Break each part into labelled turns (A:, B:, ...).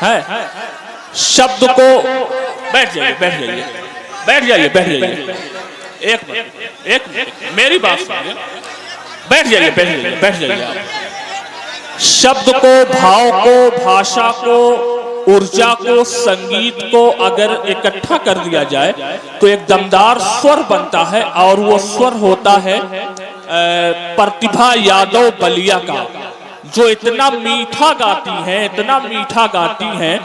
A: है। शब्द को बैठ जाइए बैठ जाइए बैठ जाइए बैठ जाइए, एक मेरी बात सुनिए, बैठ जाइए बैठ जाइए बैठ जाइए आप। शब्द को, भाव को, भाषा को, ऊर्जा को, संगीत को अगर इकट्ठा कर दिया जाए तो एक दमदार स्वर बनता है, और वो स्वर होता है प्रतिभा यादव बलिया का, जो इतना मीठा गाती हैं, इतना मीठा गाती हैं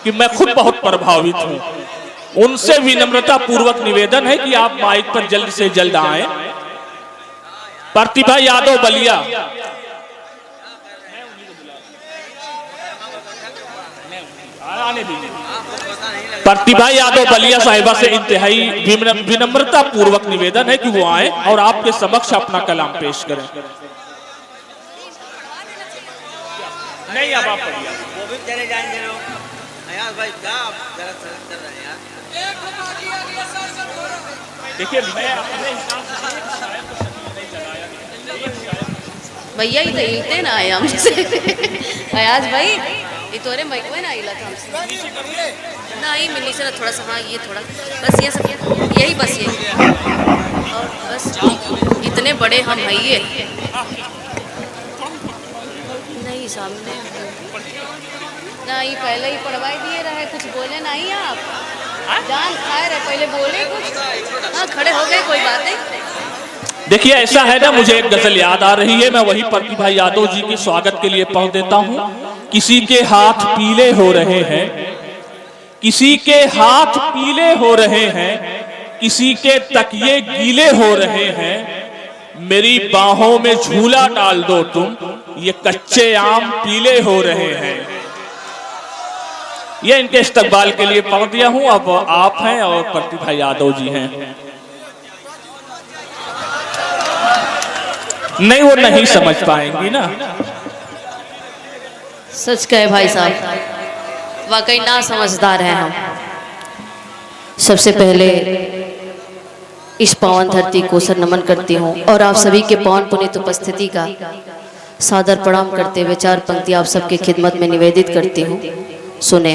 A: कि मैं खुद बहुत प्रभावित हूं। उनसे विनम्रता पूर्वक निवेदन है कि आप माइक पर जल्द से जल्द आए। प्रतिभा यादव बलिया, प्रतिभा यादव बलिया साहिबा से इंतहाई विनम्रता पूर्वक निवेदन है कि वो आए और आपके समक्ष अपना कलाम पेश करें। नहीं, अब आप पढ़िए। वो भी चले जाएंगे लोग। अयाज भाई क्या आप जरा सरक कर रहे हैं यार। देखिए मैं अपने हिसाब से शायद तो नहीं लगाया
B: भैया ही हिलते ना आया हमसे। अयाज भाई ये तोरे माइक में ना हिला था हमसे ना ही मिली से थोड़ा सा। हाँ ये थोड़ा बस ये सब यही बस ये और बस इतने बड़े हम है ये नहीं सामने ना ही पहले ही पढ़वाई दिए रहे, कुछ बोले नहीं आप जान खाए रहे, पहले बोले कुछ। हाँ खड़े हो गए, कोई बात नहीं।
A: देखिए ऐसा है ना, मुझे एक गजल याद आ रही है, मैं वही प्रतिभा यादव जी के स्वागत के लिए पढ़ देता हूँ। किसी के हाथ पीले हो रहे हैं, किसी के हाथ पीले हो रहे हैं, किसी के तकिए गीले हो रहे हैं, मेरी बाहों में झूला डाल दो तुम, ये कच्चे आम पीले हो रहे हैं। ये इनके इस्तकबाल के लिए पढ़ दिया हूं। अब आप हैं और प्रतिभा यादव जी हैं। नहीं वो नहीं समझ पाएंगी ना।
B: सच कहे भाई साहब, वाकई ना समझदार हैं हम। सबसे पहले इस पावन धरती को सर नमन करती हूँ और आप सभी के पावन पुनीत उपस्थिति का सादर प्रणाम करते हुए चार पंक्ति आप सबके खिदमत में निवेदित करती हूँ। सुने।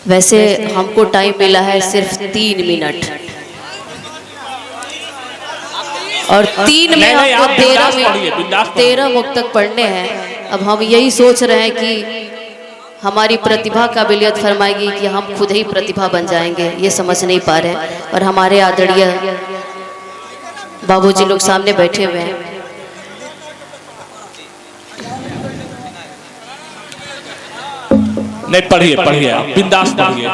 B: वैसे हमको टाइम मिला है सिर्फ 3 मिनट और 3 में हमको 13 मुक्तक पढ़ने हैं। अब हम यही सोच रहे हैं कि हमारी प्रतिभा काबिलियत फरमाएगी कि हम खुद ही प्रतिभा बन जाएंगे, ये समझ नहीं पा रहे। और हमारे आदरणीय बाबूजी लोग सामने बैठे हुए हैं।
A: नहीं पढ़िए पढ़िए आप बिंदास पढ़िए।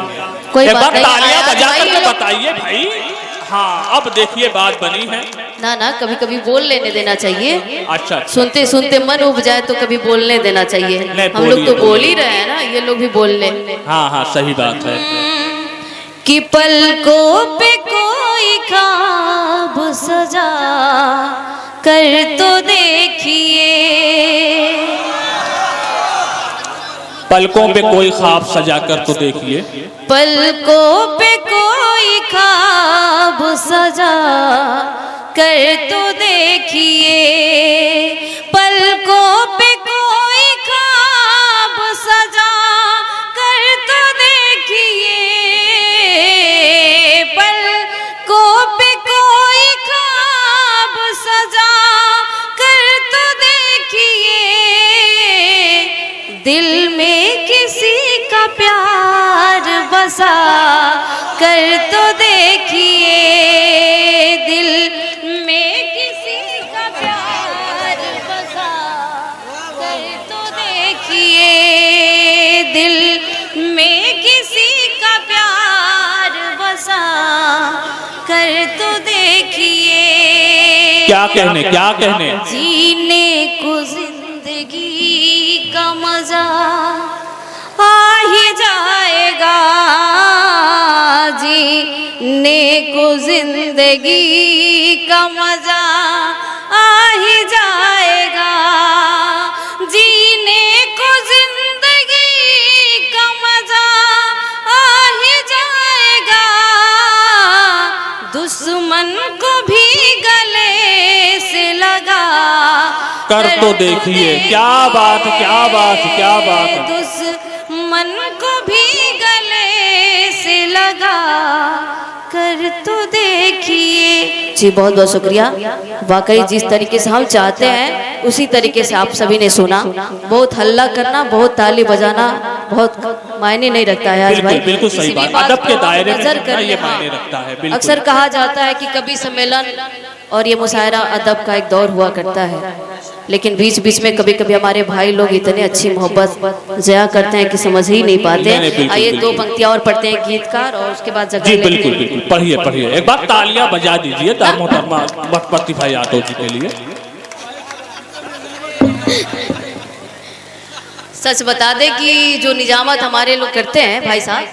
B: कोई बात नहीं,
A: तालियां बजा करके बताइए भाई। हाँ अब देखिए बात बनी है
B: ना ना, कभी कभी बोल लेने देना चाहिए।
A: अच्छा
B: सुनते सुनते मन उब जाए तो कभी बोलने देना चाहिए। हम लोग तो बोल ही रहे हैं ना, ये लोग भी बोल ले।
A: हाँ हाँ सही बात है।
B: कि पलकों पे कोई ख्वाब सजा कर तो देखिए,
A: पलकों पे कोई ख्वाब सजा कर तो देखिए,
B: पलकों पे कोई ख्वाब सजा कर तो देखिए, पलकों पे कोई ख्वाब सजा कर तो देखिए, पलकों पे कोई ख्वाब सजा कर तो देखिए, दिल में किसी का प्यार बसा कर तो देखिए, दिल में किसी का प्यार बसा कर तो देखिए, दिल में किसी का प्यार बसा कर तो देखिए।
A: क्या कहने
B: जीने को जिंदगी का मजा आ ही जाएगा, जीने को जिंदगी का मजा आ ही जाएगा, जीने को जिंदगी का मजा आ ही जाएगा, दुश्मन को भी गले से लगा
A: कर तो देखिए। क्या बात, क्या बात, क्या बात।
B: दुश्मन को भी गले से लगा कर तो देखिए। जी बहुत बहुत शुक्रिया। वाकई जिस तरीके से हम चाहते हैं उसी तरीके से आप सभी ने सुना। बहुत हल्ला करना, बहुत ताली बजाना बहुत मायने नहीं रखता है आज भाई।
A: बिल्कुल सही बात। अदब के दायरे में ये मायने रखता है।
B: अक्सर कहा जाता है कि कवि सम्मेलन और ये मुशायरा अदब का एक दौर हुआ करता है, लेकिन बीच बीच में कभी कभी हमारे भाई लोग इतने अच्छी मोहब्बत जया करते हैं कि समझ ही नहीं पाते। आइए दो पंक्तियां और पढ़ते हैं गीतकार और उसके बाद जगह।
A: जी बिल्कुल बिल्कुल, पढ़िए पढ़िए। एक बार तालियां बजा दीजिए मोहतरमा प्रतिभा यादव जी के लिए।
B: सच बता दे कि जो निजामत हमारे लोग करते हैं भाई साहब,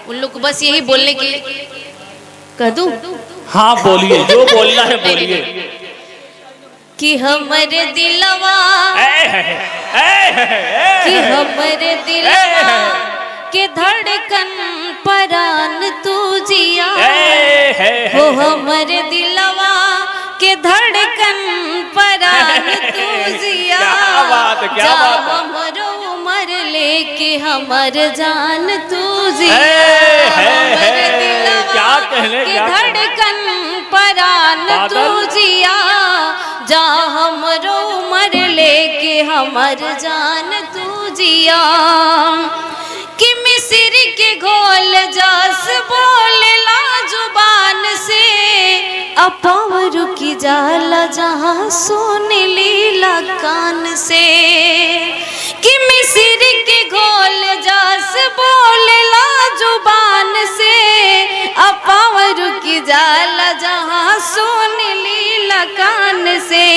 B: उन लोग को बस यही बोलने की कह दूं।
A: हाँ बोलिए, जो बोलना है बोलिए।
B: कि हमरे दिलवा, कि हमरे दिलवा के धड़कन परान तू जिया, हो हमरे दिलवा के धड़कन परान तू जिया। जा हमरो उमर लेके हमर जान तू जिया, हमरे दिलवा के धड़कन परान तू जिया। जा हमरो उमर लेके हमर जान तू जिया। कि मिस्र के घोल जस बोलला जुबान से, अपावर की जाला जहाँ सुन लीला कान से। कि मिस्र के घोल जस बोलला जुबान से, अपावर की जाला जहाँ सुन लीला कान से।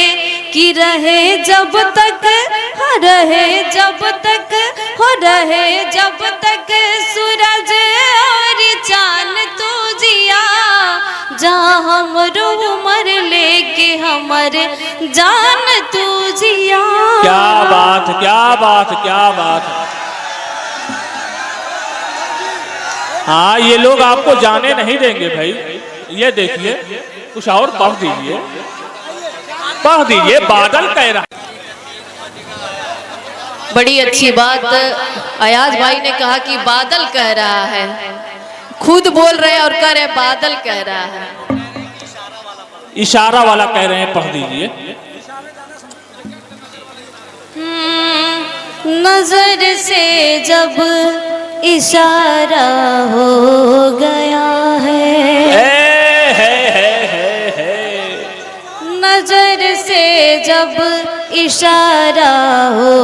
B: कि रहे जब तक, रहे जब तक, हो रहे जब तक सूरज और चांद तू जिया। जा हमरो उमर लेके हमर जान तू जिया।
A: क्या बात, क्या बात, क्या बात। हाँ ये लोग आपको जाने नहीं देंगे भाई। ये देखिए कुछ और पढ़ दीजिए, पढ़ दीजिए। बादल कह रहा।
B: बड़ी अच्छी बात अयाज भाई ने कहा कि बादल कह रहा है, खुद बोल रहे हैं और कह रहे बादल कह रहा है।
A: इशारा वाला कह रहे हैं, पढ़ दीजिए।
B: नजर से जब इशारा हो गया है, नजर से जब इशारा हो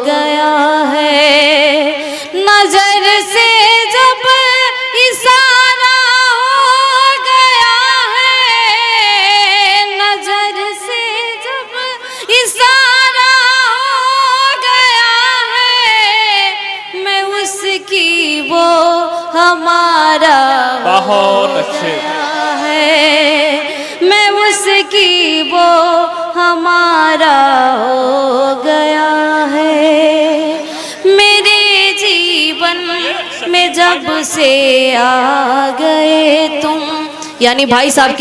B: गया है, नजर से जब इशारा हो गया है, नजर से जब इशारा हो गया है। मैं उसकी वो हमारा
A: बहुत अच्छे
B: है, मैं उसकी वो हमारा हो गया है। मेरे जीवन में जब से आ गए तुम, यानी भाई साहब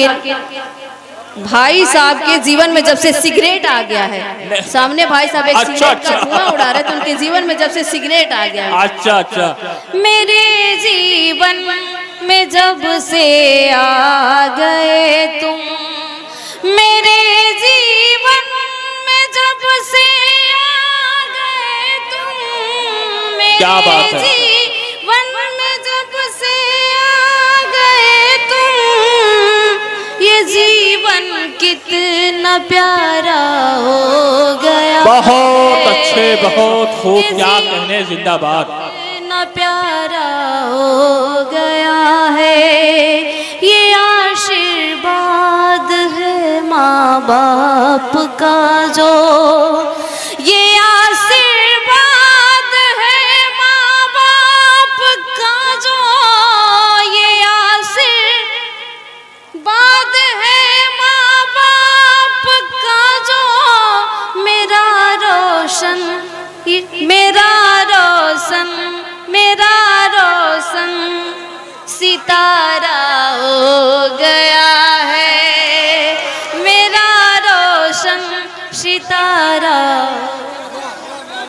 B: के जीवन में जब से सिगरेट आ गया है। सामने भाई साहब एक सिगरेट का धुआं उड़ा रहे, तो उनके जीवन में जब से सिगरेट आ गया है।
A: अच्छा अच्छा।
B: मेरे जीवन में जब से आ गए तुम, मेरे जीवन में जब से आ गए तुम,
A: क्या बात है।
B: जीवन में जब से आ गए तुम, ये जीवन कितना प्यारा हो गया।
A: बहुत अच्छे, बहुत खूब, क्या कहने, जिंदाबाद।
B: कितना प्यारा हो गया है, ये आशीर्वाद है माँ बाप का जो, ये आशीर्वाद है माँ बाप का जो, ये आशीर्वाद है माँ बाप का जो। मेरा रोशन, मेरा रोशन, मेरा रोशन सितारा हो गया है, मेरा रोशन सितारा